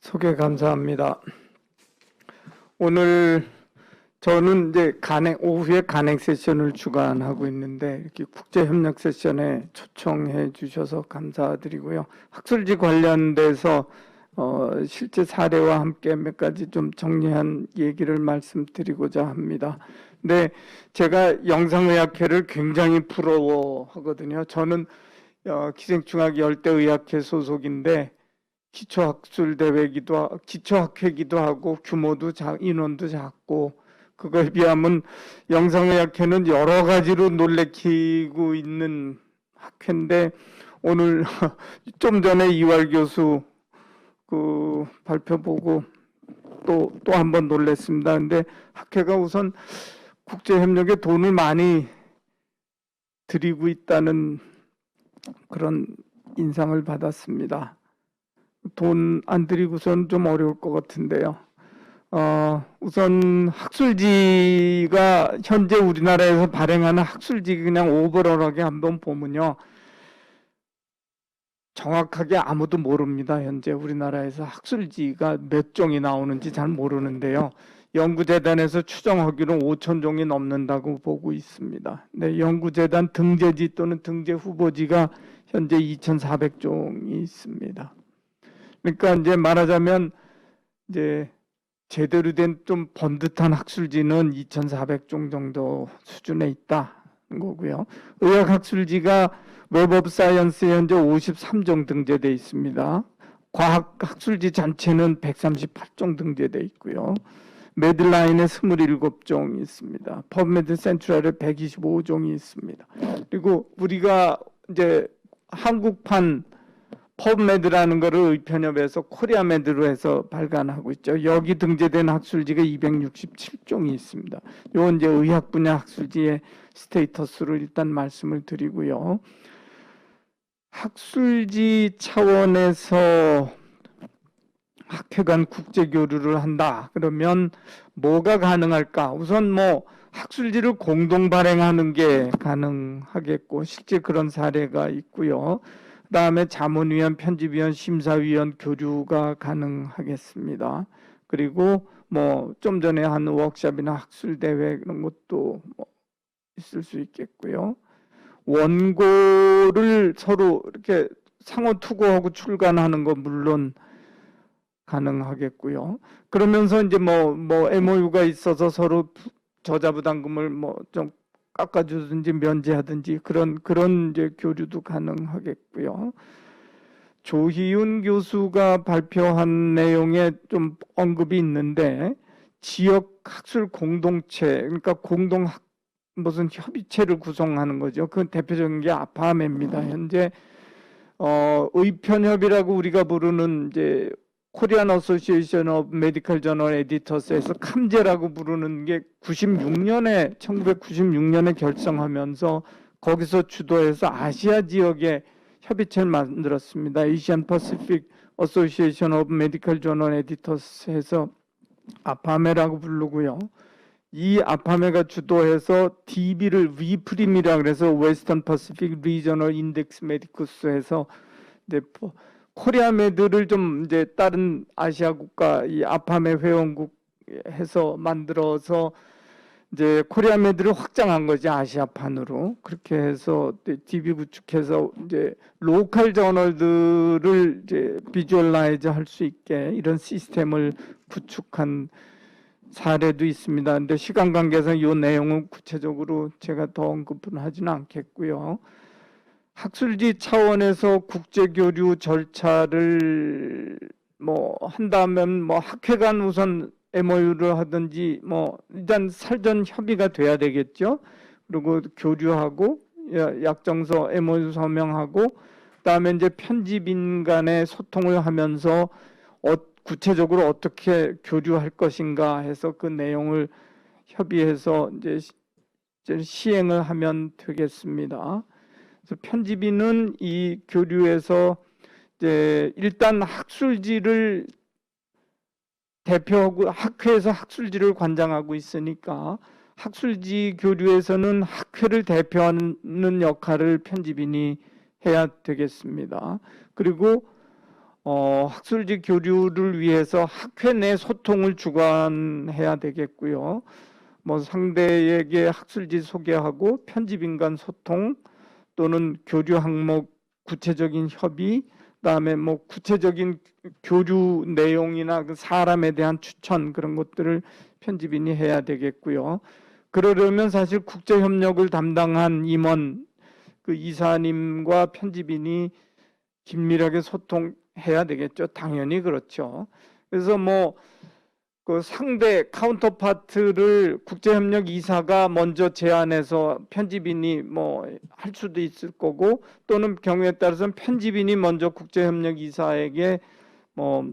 소개 감사합니다. 오늘 저는 이제 오후에 간행 세션을 주관하고 있는데 이렇게 국제협력 세션에 초청해 주셔서 감사드리고요. 학술지 관련돼서 실제 사례와 함께 몇 가지 좀 정리한 얘기를 말씀드리고자 합니다. 근데 제가 영상의학회를 굉장히 부러워하거든요. 저는 기생충학 열대의학회 소속인데 기초학회기도 하고 규모도 인원도 작고 그거에 비하면 영상의학회는 여러 가지로 놀래키고 있는 학회인데 오늘 좀 전에 이활 교수 그 발표 보고 또 한 번 놀랬습니다. 근데 학회가 우선 국제협력에 돈을 많이 들이고 있다는 그런 인상을 받았습니다. 돈 안 들이고선 좀 어려울 것 같은데요. 우선 학술지가 현재 우리나라에서 발행하는 학술지 그냥 오버럴하게 한번 보면요. 정확하게 아무도 모릅니다. 현재 우리나라에서 학술지가 몇 종이 나오는지 잘 모르는데요. 연구재단에서 추정하기로 5,000종이 넘는다고 보고 있습니다. 네, 연구재단 등재지 또는 등재 후보지가 현재 2,400종이 있습니다. 그러니까 이제 말하자면 이제 제대로 된 좀 번듯한 학술지는 2,400종 정도 수준에 있다는 거고요. 의학학술지가 웹 오브 사이언스에 현재 53종 등재되어 있습니다. 과학학술지 전체는 138종 등재되어 있고요. 매들라인에 27종이 있습니다. 퍼브메드 센트럴에 125종이 있습니다. 그리고 우리가 이제 한국판 퍼브메드라는 거를 의편협에서 코리아메드로 해서 발간하고 있죠. 여기 등재된 학술지가 267종이 있습니다. 이건 이제 의학 분야 학술지의 스테이터스로 일단 말씀을 드리고요. 학술지 차원에서 학회 간 국제 교류를 한다. 그러면 뭐가 가능할까? 우선 뭐 학술지를 공동 발행하는 게 가능하겠고 실제 그런 사례가 있고요. 그다음에 자문위원, 편집위원, 심사위원 교류가 가능하겠습니다. 그리고 뭐 좀 전에 한 워크숍이나 학술 대회 그런 것도 뭐 있을 수 있겠고요. 원고를 서로 이렇게 상호 투고하고 출간하는 거 물론 가능하겠고요. 그러면서 이제 뭐 MOU가 있어서 서로 저자 부담금을 뭐 좀 깎아주든지 면제하든지 그런 이제 교류도 가능하겠고요. 조희윤 교수가 발표한 내용에 좀 언급이 있는데 지역 학술 공동체 그러니까 무슨 협의체를 구성하는 거죠. 그 대표적인 게 아파메입니다. 현재 의편협이라고 우리가 부르는 이제 코리안 어소시에이션 오브 메디컬 저널 에디터스에서 캄제라고 부르는 게 1996년에 결성하면서 거기서 주도해서 아시아 지역의 협의체를 만들었습니다. Asian Pacific Association of Medical Journal Editors 해서 아파메라고 부르고요. 이 아파메가 주도해서 DB를 위프림이라고 그래서 웨스턴 퍼시픽 리저널 인덱스 메디쿠스 해서 이제 코리아메드를 좀 이제 다른 아시아 국가 이 아파메 회원국 해서 만들어서 이제 코리아메드를 확장한 거지 아시아판으로 그렇게 해서 DB 구축해서 이제 로컬 저널들을 이제 비주얼라이즈 할 수 있게 이런 시스템을 구축한 사례도 있습니다. 근데 시간 관계상 이 내용은 구체적으로 제가 더 언급은 하지는 않겠고요. 학술지 차원에서 국제교류 절차를 뭐 한다면 뭐 학회 간 우선 MOU를 하든지 뭐 일단 사전 협의가 돼야 되겠죠. 그리고 교류하고 약정서 MOU 서명하고 그다음에 이제 편집인 간의 소통을 하면서 구체적으로 어떻게 교류할 것인가 해서 그 내용을 협의해서 이제 시행을 하면 되겠습니다. 그래서 편집인은 이 교류에서 이제 일단 학술지를 대표하고 학회에서 학술지를 관장하고 있으니까 학술지 교류에서는 학회를 대표하는 역할을 편집인이 해야 되겠습니다. 그리고 학술지 교류를 위해서 학회 내 소통을 주관해야 되겠고요. 뭐 상대에게 학술지 소개하고 편집인 간 소통 또는 교류 항목 구체적인 협의, 그다음에 뭐 구체적인 교류 내용이나 그 사람에 대한 추천 그런 것들을 편집인이 해야 되겠고요. 그러려면 사실 국제 협력을 담당한 임원 그 이사님과 편집인이 긴밀하게 소통해야 되겠죠. 당연히 그렇죠. 그래서 뭐 그 상대 카운터파트를 국제협력 이사가 먼저 제안해서 편집인이 뭐 할 수도 있을 거고 또는 경우에 따라서는 편집인이 먼저 국제협력 이사에게 뭐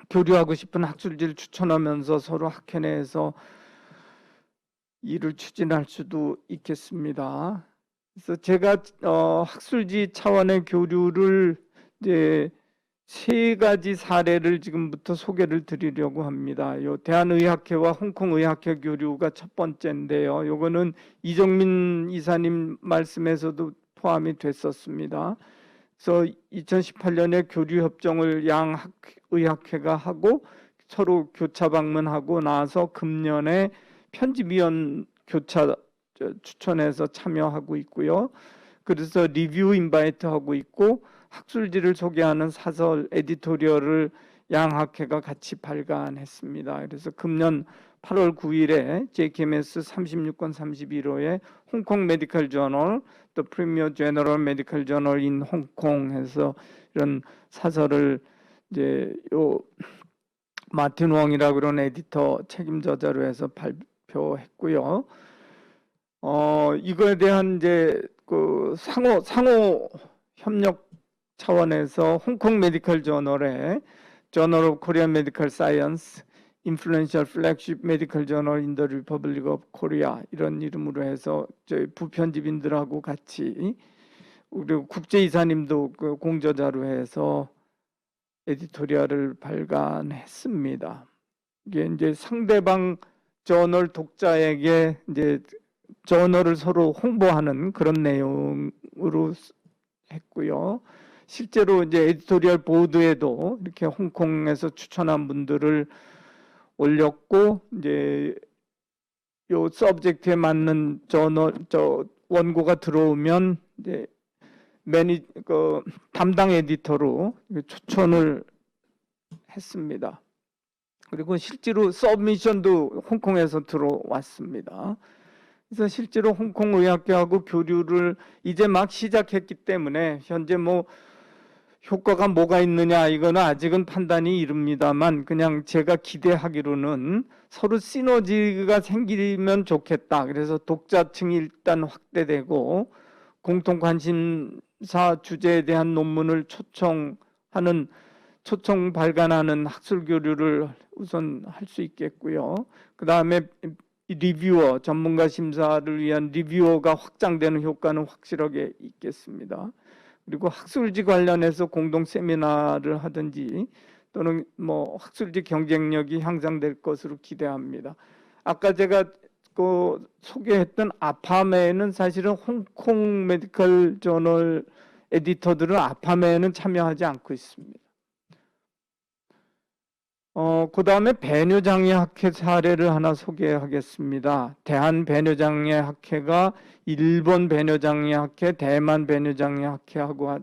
교류하고 싶은 학술지를 추천하면서 서로 학회 내에서 일을 추진할 수도 있겠습니다. 그래서 제가 학술지 차원의 교류를 이제 세 가지 사례를 지금부터 소개를 드리려고 합니다. 요 대한의학회와 홍콩의학회 교류가 첫 번째인데요. 요거는 이정민 이사님 말씀에서도 포함이 됐었습니다. 그래서 2018년에 교류 협정을 양 의학회가 하고 서로 교차 방문하고 나서 금년에 편집위원 교차 추천해서 참여하고 있고요. 그래서 리뷰 인바이트 하고 있고 학술지를 소개하는 사설 에디토리얼을 양 학회가 같이 발간했습니다. 그래서 금년 8월 9일에 JKMS 36권 31호에 홍콩 메디컬 저널, 또 프리미어 제너럴 메디컬 저널 인 홍콩 해서 이런 사설을 이제 요 마틴 웡이라고 그런 에디터 책임 저자로 해서 발표했고요. 이거에 대한 이제 그 상호 협력 차원에서 홍콩 메디컬 저널에 저널 오브 코리안 메디컬 사이언스 인플루엔셜 플래그십 메디컬 저널 인 더 리퍼블릭 오브 코리아 이런 이름으로 해서 저희 부편집인들하고 같이 그리고 국제이사님도 그 공저자로 해서 에디토리얼을 발간했습니다. 이게 이제 상대방 저널 독자에게 이제 저널을 서로 홍보하는 그런 내용으로 했고요. 실제로 이제 에디토리얼 보드에도 이렇게 홍콩에서 추천한 분들을 올렸고 이제 요 서브젝트에 맞는 저널 원고가 들어오면 이제 담당 에디터로 추천을 했습니다. 그리고 실제로 서브미션도 홍콩에서 들어왔습니다. 그래서 실제로 홍콩 의학계하고 교류를 이제 막 시작했기 때문에 현재 뭐 효과가 뭐가 있느냐 이거는 아직은 판단이 이릅니다만 그냥 제가 기대하기로는 서로 시너지가 생기면 좋겠다. 그래서 독자층이 일단 확대되고 공통 관심사 주제에 대한 논문을 초청 발간하는 학술 교류를 우선 할 수 있겠고요. 그 다음에 리뷰어, 전문가 심사를 위한 리뷰어가 확장되는 효과는 확실하게 있겠습니다. 그리고 학술지 관련해서 공동 세미나를 하든지 또는 뭐 학술지 경쟁력이 향상될 것으로 기대합니다. 아까 제가 그 소개했던 아파메는 사실은 홍콩 메디컬 저널 에디터들은 아파메는 참여하지 않고 있습니다. 그 다음에 배뇨장애학회 사례를 하나 소개하겠습니다. 대한배뇨장애학회가 일본 배뇨장애학회, 대만 배뇨장애학회하고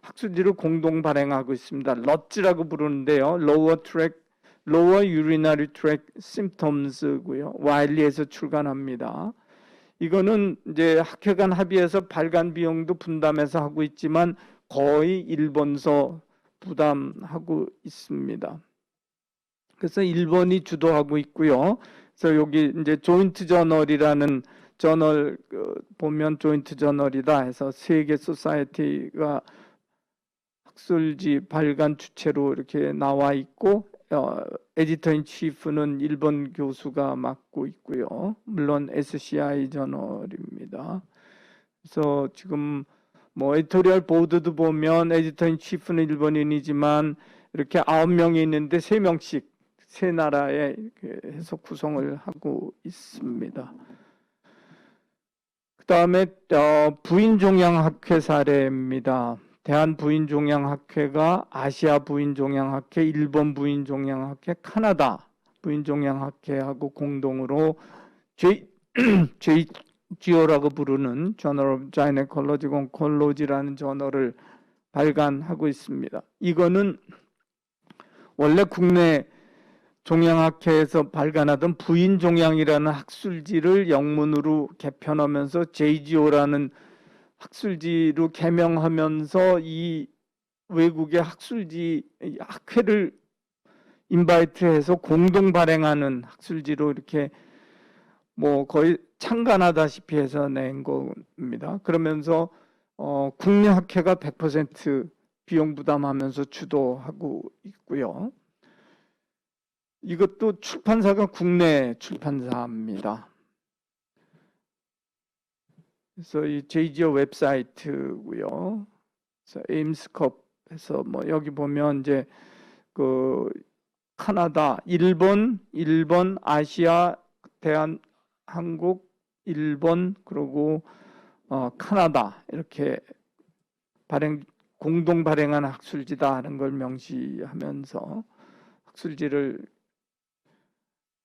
학술지를 공동 발행하고 있습니다. 러츠라고 부르는데요. Lower Urinary Tract Symptoms고요. 와일리에서 출간합니다. 이거는 이제 학회 간 합의해서 발간 비용도 분담해서 하고 있지만 거의 일본서 부담하고 있습니다. 그래서 일본이 주도하고 있고요. 그래서 여기 이제 조인트 저널이라는 저널 보면 조인트 저널이다 해서 세계 소사이어티가 학술지 발간 주체로 이렇게 나와 있고 에디터인 치프는 일본 교수가 맡고 있고요. 물론 SCI 저널입니다. 그래서 지금 뭐 에디토리얼 보드도 보면 에디터인 치프는 일본인이지만 이렇게 9명이 있는데 3명씩 세 나라에 해서 구성을 하고 있습니다. 그 다음에 부인종양학회 사례입니다. 대한부인종양학회가 아시아 부인종양학회, 일본 부인종양학회, 카나다 부인종양학회하고 공동으로 JGO라고 부르는 Journal of Gynecologic Oncology라는 저널을 발간하고 있습니다. 이거는 원래 국내 종양학회에서 발간하던 부인종양이라는 학술지를 영문으로 개편하면서 JGO라는 학술지로 개명하면서 이 외국의 학술지 학회를 인바이트해서 공동 발행하는 학술지로 이렇게 뭐 거의 창간하다시피 해서 낸 겁니다. 그러면서 국내 학회가 100% 비용 부담하면서 주도하고 있고요. 이것도 출판사가 국내 출판사입니다. 그래서 이 JGO 웹사이트고요. 그래서 에임스컵에서 뭐 여기 보면 이제 그 카나다, 일본, 아시아, 대한, 한국, 일본, 그리고 카나다 이렇게 공동 발행한 학술지다 하는 걸 명시하면서 학술지를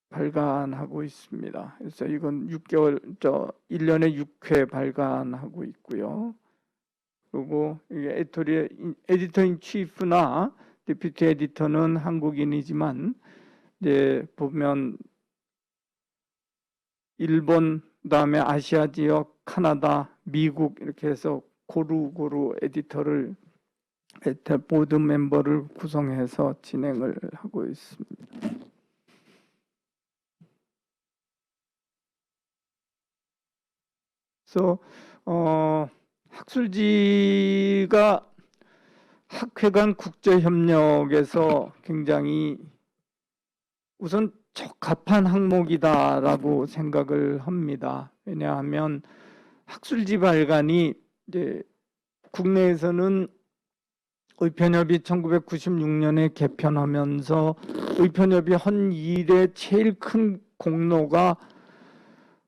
발간하고 있습니다. 그래서 이건 1년에 6회 발간하고 있고요. 그리고 이게 에디터 인 치프나 디퓨티 에디터는 한국인이지만 이제 보면 일본, 그다음에 아시아 지역, 카나다, 미국 이렇게 해서 고루고루 에디터를 보드 멤버를 구성해서 진행을 하고 있습니다. 그래서 학술지가 학회 간 국제협력에서 굉장히 우선 적합한 항목이다라고 생각을 합니다. 왜냐하면 학술지 발간이 이제 국내에서는 의편협이 1996년에 개편하면서 의편협이 한 일의 제일 큰 공로가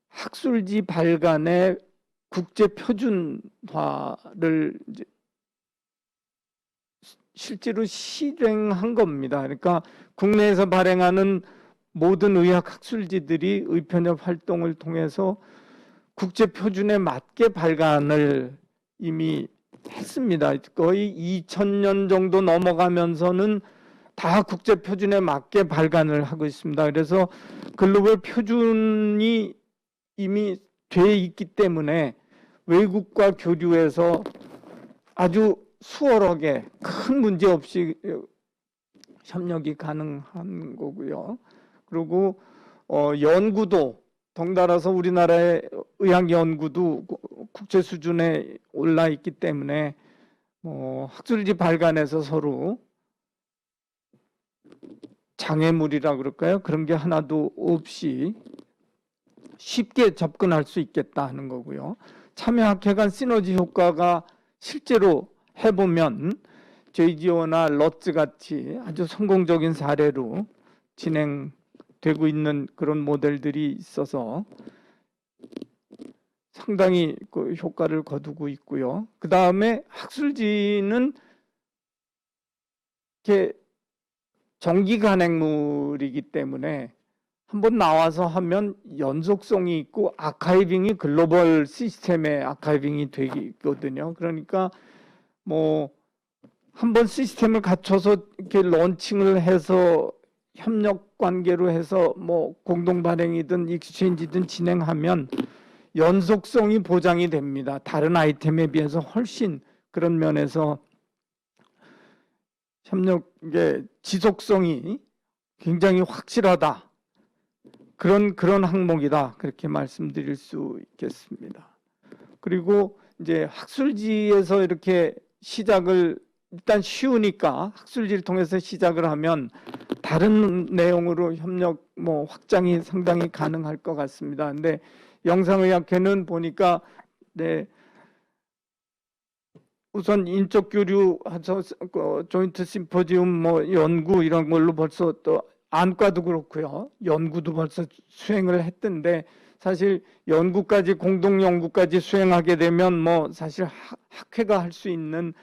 학술지 발간의 국제 표준화를 이제 실제로 실행한 겁니다. 그러니까 국내에서 발행하는 모든 의학 학술지들이 의편협 활동을 통해서 국제 표준에 맞게 발간을 이미 했습니다. 거의 2000년 정도 넘어가면서는 다 국제 표준에 맞게 발간을 하고 있습니다. 그래서 글로벌 표준이 이미 돼 있기 때문에 외국과 교류해서 아주 수월하게 큰 문제 없이 협력이 가능한 거고요. 그리고 연구도 덩달아서 우리나라의 의학 연구도 국제 수준에 올라 있기 때문에 학술지 발간에서 서로 장애물이라 그럴까요? 그런 게 하나도 없이 쉽게 접근할 수 있겠다 하는 거고요. 참여학회 간 시너지 효과가 실제로 해보면 JGO나 러츠 같이 아주 성공적인 사례로 진행되고 있는 그런 모델들이 있어서 상당히 그 효과를 거두고 있고요. 그 다음에 학술지는 이렇게 정기 간행물이기 때문에 한번 나와서 하면 연속성이 있고 아카이빙이 글로벌 시스템에 아카이빙이 되거든요. 그러니까 뭐 한번 시스템을 갖춰서 이렇게 런칭을 해서 협력 관계로 해서 뭐 공동 발행이든 익스체인지든 진행하면 연속성이 보장이 됩니다. 다른 아이템에 비해서 훨씬 그런 면에서 협력의 지속성이 굉장히 확실하다. 그런 항목이다. 그렇게 말씀드릴 수 있겠습니다. 그리고 이제 학술지에서 이렇게 시작을 일단 쉬우니까 학술지를 통해서 시작을 하면 다른 내용으로 협력 확장이 상당히 가능할 것 같습니다. 근데 영상의학회는 보니까 우선 인적 교류, 조인트 심포지움, 연구 이런 걸로 벌써 또 안과도 그렇고요. 연구도 벌써 수행을 했던데 사실 연구까지 공동 연구까지 수행하게 되면 사실 학회가 할 수 있는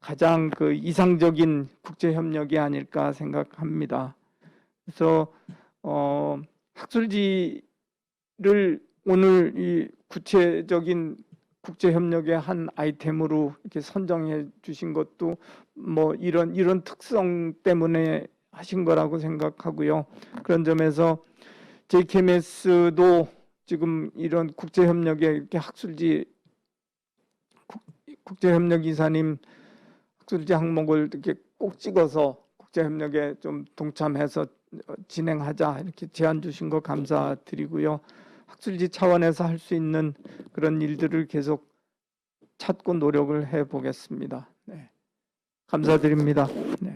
가장 그 이상적인 국제 협력이 아닐까 생각합니다. 그래서 학술지를 오늘 이 구체적인 국제 협력의 한 아이템으로 이렇게 선정해 주신 것도 뭐 이런 특성 때문에 하신 거라고 생각하고요. 그런 점에서 JKMS도 지금 이런 국제 협력에 이렇게 학술지 국제 협력 이사님 학술지 항목을 이렇게 꼭 찍어서 국제 협력에 좀 동참해서 진행하자 이렇게 제안 주신 거 감사드리고요. 학술지 차원에서 할 수 있는 그런 일들을 계속 찾고 노력을 해 보겠습니다. 네. 감사드립니다. 네.